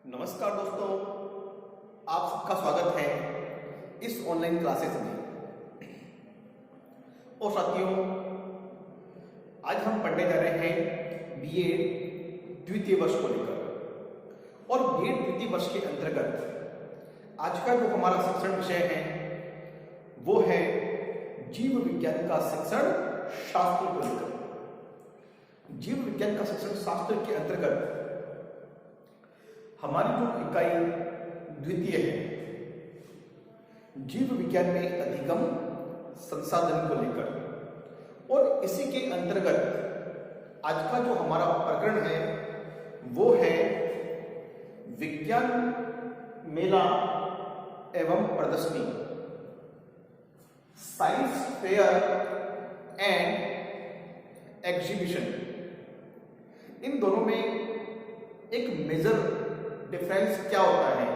नमस्कार दोस्तों, आप सबका स्वागत है इस ऑनलाइन क्लासेस में। और साथियों, आज हम पढ़ने जा रहे हैं बीएड द्वितीय वर्ष को लेकर। और बीएड द्वितीय वर्ष के अंतर्गत आज का जो हमारा शिक्षण विषय है वो है जीव विज्ञान का शिक्षण शास्त्र को लेकर। जीव विज्ञान का शिक्षण शास्त्र के अंतर्गत हमारी जो इकाई द्वितीय है जीव विज्ञान में अधिगम संसाधन को लेकर, और इसी के अंतर्गत आज का जो हमारा प्रकरण है वो है विज्ञान मेला एवं प्रदर्शनी, साइंस फेयर एंड एग्जीबिशन। इन दोनों में एक मेजर डिफरेंस क्या होता है,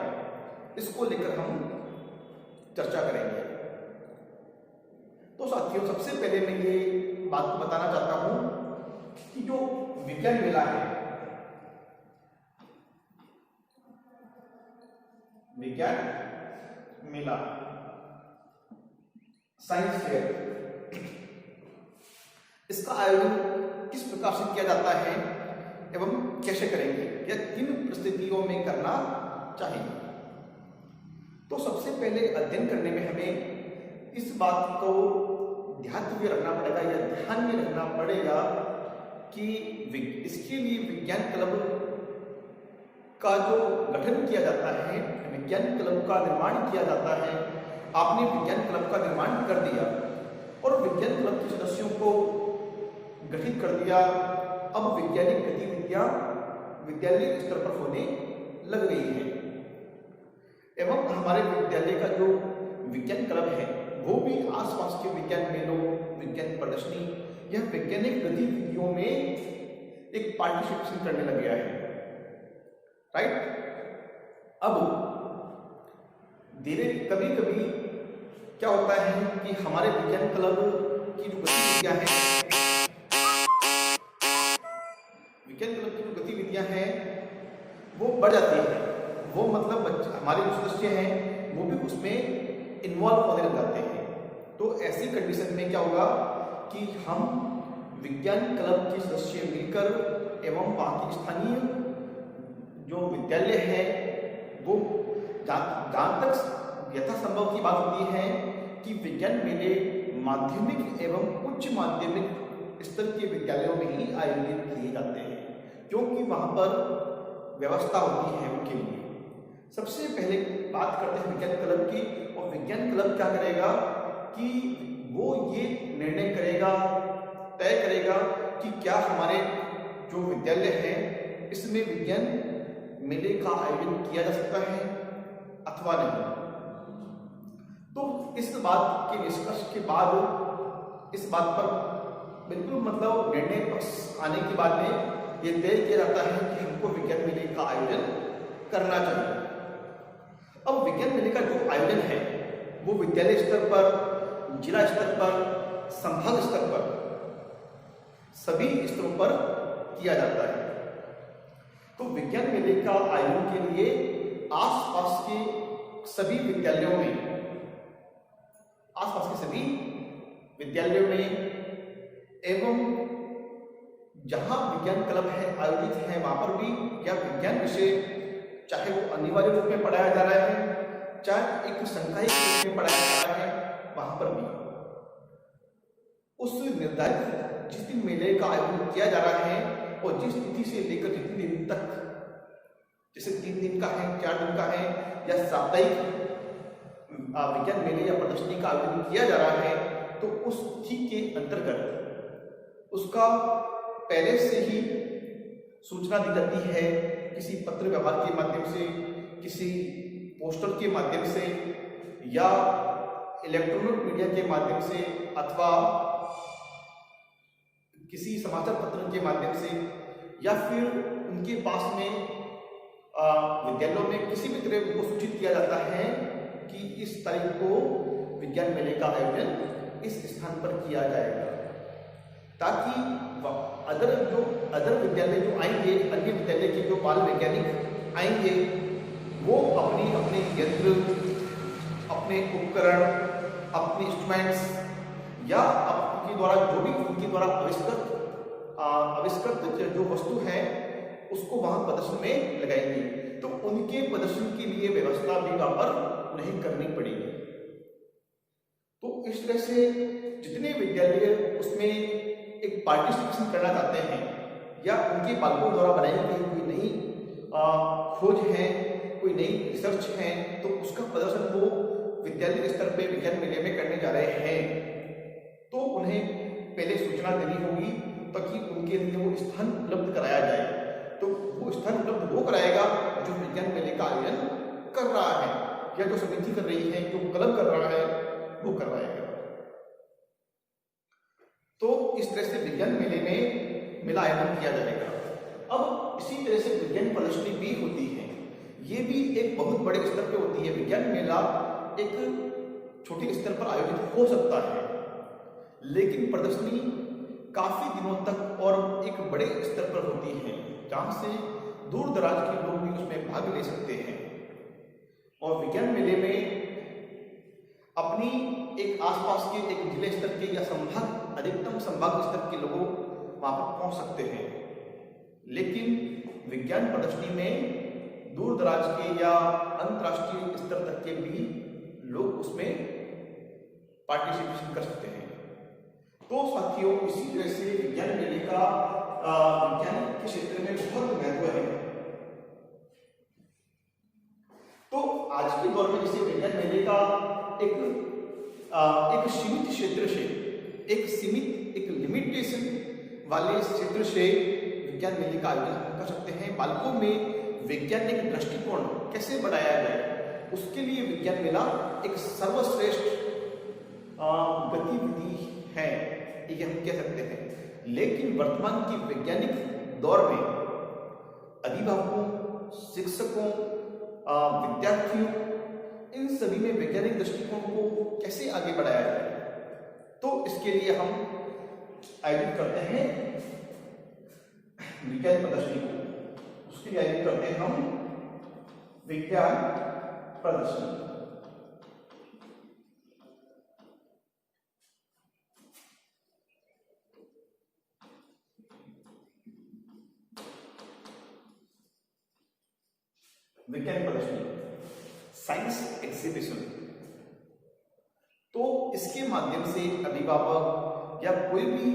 इसको लेकर हम चर्चा करेंगे। तो साथियों, सबसे पहले मैं ये बात बताना चाहता हूं कि जो विज्ञान मेला है, विज्ञान मेला साइंस फेयर, इसका आयोजन किस प्रकार से किया जाता है एवं कैसे करेंगे, या किन परिस्थितियों में करना चाहिए। तो सबसे पहले अध्ययन करने में हमें इस बात को ध्यान में रखना पड़ेगा या ध्यान में रखना पड़ेगा कि इसके लिए विज्ञान क्लब का जो गठन किया जाता है, विज्ञान क्लब का निर्माण किया जाता है। आपने विज्ञान क्लब का निर्माण कर दिया और विज्ञान क्लब के सदस्यों को गठित कर दिया। अब वैज्ञानिक गतिविधियां विद्यालय स्तर पर होने लग गई है एवं हमारे विद्यालय का जो विज्ञान क्लब है वो भी आसपास के विज्ञान मेलों, विज्ञान प्रदर्शनी या वैज्ञानिक गतिविधियों में एक पार्टिसिपेशन करने लग गया है। राइट। अब धीरे कभी कभी क्या होता है कि हमारे विज्ञान क्लब की जो गतिविधियां हैं, विज्ञान क्लब की जो गतिविधियां हैं वो बढ़ जाती है। वो मतलब बच्चे, हमारे जो सदस्य हैं वो भी उसमें इन्वॉल्व होने लग जाते हैं। तो ऐसी कंडीशन में क्या होगा कि हम विज्ञान क्लब के सदस्य मिलकर एवं वहाँ की स्थानीय जो विद्यालय है वो जहाँ तक यथासंभव की बात होती है कि विज्ञान मेले माध्यमिक एवं उच्च माध्यमिक स्तर के विद्यालयों में ही आयोजित किए जाते हैं, क्योंकि वहाँ पर व्यवस्था होती है उनके लिए। सबसे पहले बात करते हैं विज्ञान क्लब की, और विज्ञान क्लब क्या करेगा कि वो ये निर्णय करेगा, तय करेगा कि क्या हमारे जो विद्यालय है इसमें विज्ञान मेले का आयोजन किया जा सकता है अथवा नहीं। तो इस बात के निष्कर्ष के बाद इस बात पर बिल्कुल मतलब निर्णय पक्ष आने के बाद में ये तय किया जाता है कि हमको विज्ञान मेले का आयोजन करना चाहिए। अब विज्ञान मेले का जो आयोजन है वो विद्यालय स्तर पर, जिला स्तर पर, संभाग स्तर पर, सभी स्तरों पर किया जाता है। तो विज्ञान मेले का आयोजन के लिए आसपास के सभी विद्यालयों में, आसपास के सभी विद्यालयों में एवं जहां विज्ञान क्लब है आयोजित है वहां पर भी क्या विज्ञान विषय, चाहे वो अनिवार्य रूप में पढ़ाया जा रहा है चाहे एक संकाय के रूप में पढ़ाया जा रहा है, वहां पर भी उस निर्धारित जिस दिन मेले का आयोजन किया जा रहा है और जिस तिथि से लेकर जितने दिन तक, जैसे 3 दिन का है, 4 दिन का है या साप्ताहिक विज्ञान मेले या प्रदर्शनी का आयोजन किया जा रहा है, तो उस तिथि के अंतर्गत उसका पहले से ही सूचना दी जाती है, किसी पत्र व्यवहार के माध्यम से, किसी पोस्टर के माध्यम से या इलेक्ट्रॉनिक मीडिया के माध्यम से अथवा किसी समाचार पत्र के माध्यम से, या फिर उनके पास में विद्यालयों में किसी भी तरह उनको सूचित किया जाता है कि इस तारीख को विज्ञान मेले का आयोजन इस स्थान पर किया जाएगा, ताकि अदर विद्यालय जो आएंगे, अन्य विद्यालय के जो बाल वैज्ञानिक आएंगे वो अपनी अपने यंत्र, अपने उपकरण, अपने इंस्ट्रूमेंट्स या उनके द्वारा जो भी उनके द्वारा आविष्कृत जो वस्तु है उसको वहां प्रदर्शन में लगाएंगे। तो उनके प्रदर्शन के लिए व्यवस्था भी वहां पर उन्हें करनी पड़ेगी। तो इस तरह से जितने विद्यालय उसमें एक पार्टिसिपेशन करना चाहते हैं या उनके बालकों द्वारा बनाई गई कोई नई खोज है, कोई नई रिसर्च है, तो उसका प्रदर्शन वो विद्यालय स्तर पे विज्ञान मेले में करने जा रहे हैं, तो उन्हें पहले सूचना देनी होगी ताकि उनके लिए वो स्थान उपलब्ध कराया जाए। तो वो स्थान उपलब्ध वो कराएगा जो विज्ञान मेले का आयोजन कर रहा है या जो समिति कर रही है, जो क्लब कर रहा है, वो करवाएगा। तो इस तरह से विज्ञान मेले में मेला आयोजन किया जाएगा। अब इसी तरह से विज्ञान प्रदर्शनी भी होती है, ये भी एक बहुत बड़े स्तर पे होती है। विज्ञान मेला एक छोटे स्तर पर आयोजित हो सकता है, लेकिन प्रदर्शनी काफी दिनों तक और एक बड़े स्तर पर होती है, जहां से दूर दराज के लोग भी उसमें भाग ले सकते हैं। और विज्ञान मेले में अपनी एक आसपास के एक जिले स्तर के या संभाग, अधिकतम संभाग स्तर के लोगों वहां पर पहुंच सकते हैं। लेकिन विज्ञान प्रदर्शनी में दूर दराज के या अंतर्राष्ट्रीय स्तर तक के भी लोग उसमें पार्टिसिपेशन कर सकते हैं। तो साथियों, इसी तरह से विज्ञान मेले का विज्ञान के क्षेत्र में बहुत महत्व है। तो आज के दौर में जैसे विज्ञान मेले का एक सीमित क्षेत्र से, एक लिमिटेशन वाले क्षेत्र से विज्ञान मेले का आयोजन कर सकते हैं। बालकों में वैज्ञानिक दृष्टिकोण कैसे बढ़ाया जाए, उसके लिए विज्ञान मेला एक सर्वश्रेष्ठ गतिविधि है, ये हम कह सकते हैं। लेकिन वर्तमान की वैज्ञानिक दौर में अभिभावकों, शिक्षकों, विद्यार्थियों, इन सभी में वैज्ञानिक दृष्टिकोण को कैसे आगे बढ़ाया जाए, तो इसके लिए हम आयोजित करते हैं विज्ञान प्रदर्शनी को। उसके लिए आयोजित करते हैं हम विज्ञान प्रदर्शनी। विज्ञान प्रदर्शनी, साइंस एग्जीबिशन। तो इसके माध्यम से अभिभावक या कोई भी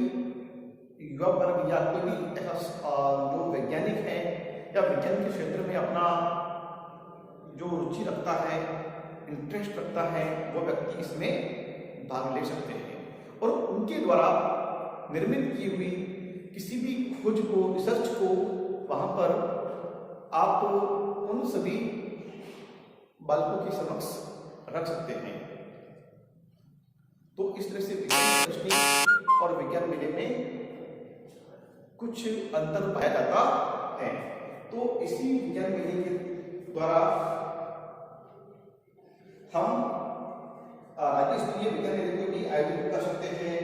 युवा वर्ग या कोई भी ऐसा जो वैज्ञानिक है या विज्ञान के क्षेत्र में अपना जो रुचि रखता है, इंटरेस्ट रखता है, वो व्यक्ति इसमें भाग ले सकते हैं और उनके द्वारा निर्मित की हुई किसी भी खोज को, रिसर्च को वहां पर आप उन सभी बालकों के समक्ष रख सकते हैं। तो इस तरह से विज्ञान प्रदर्शनी और विज्ञान मेले में कुछ अंतर पाया जाता है। तो इसी विज्ञान मेले के द्वारा हम राज्य स्तरीय विज्ञान मेले को भी आयोजित कर सकते हैं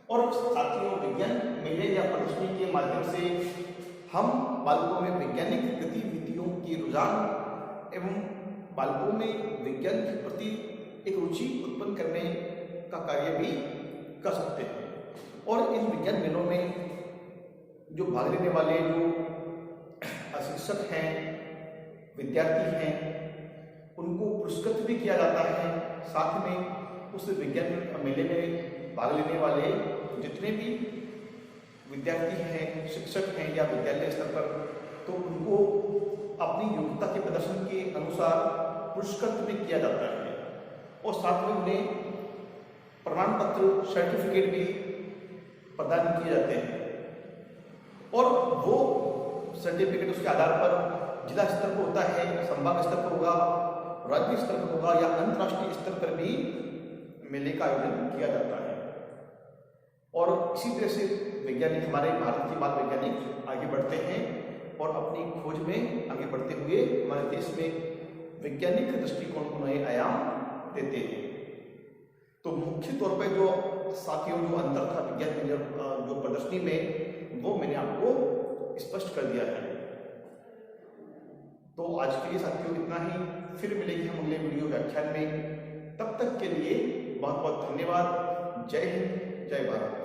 और साथियों, विज्ञान मेले या प्रदर्शनी के माध्यम से हम बालकों में वैज्ञानिक गतिविधियों की रुझान एवं बालकों में विज्ञान के प्रति एक रुचि उत्पन्न करने का कार्य भी कर सकते हैं। और इन विज्ञान मेलों में जो भाग लेने वाले जो शिक्षक हैं, विद्यार्थी हैं, उनको पुरस्कृत भी किया जाता है। साथ में उस विज्ञान मेले में भाग लेने वाले जितने भी विद्यार्थी हैं, शिक्षक हैं या विद्यालय स्तर पर, तो उनको अपनी योग्यता के प्रदर्शन के अनुसार पुरस्कृत भी किया जाता है और साथ में उन्हें प्रमाण पत्र, सर्टिफिकेट भी प्रदान किए जाते हैं और वो सर्टिफिकेट उसके आधार पर जिला स्तर पर होता है, संभाग स्तर पर होगा, राज्य स्तर पर होगा या अंतर्राष्ट्रीय स्तर पर भी मेले का आयोजन किया जाता है। और इसी तरह से वैज्ञानिक, हमारे भारत के बाल वैज्ञानिक आगे बढ़ते हैं और अपनी खोज में आगे बढ़ते हुए हमारे देश में वैज्ञानिक दृष्टिकोण को नए आयाम देते हैं। तो मुख्य तौर पर जो साथियों जो अंतर था विज्ञान जो प्रदर्शनी में, वो मैंने आपको स्पष्ट कर दिया है। तो आज के लिए साथियों इतना ही, फिर मिलेंगे हम अगले वीडियो व्याख्यान में। तब तक के लिए बहुत बहुत धन्यवाद। जय हिंद, जय भारत।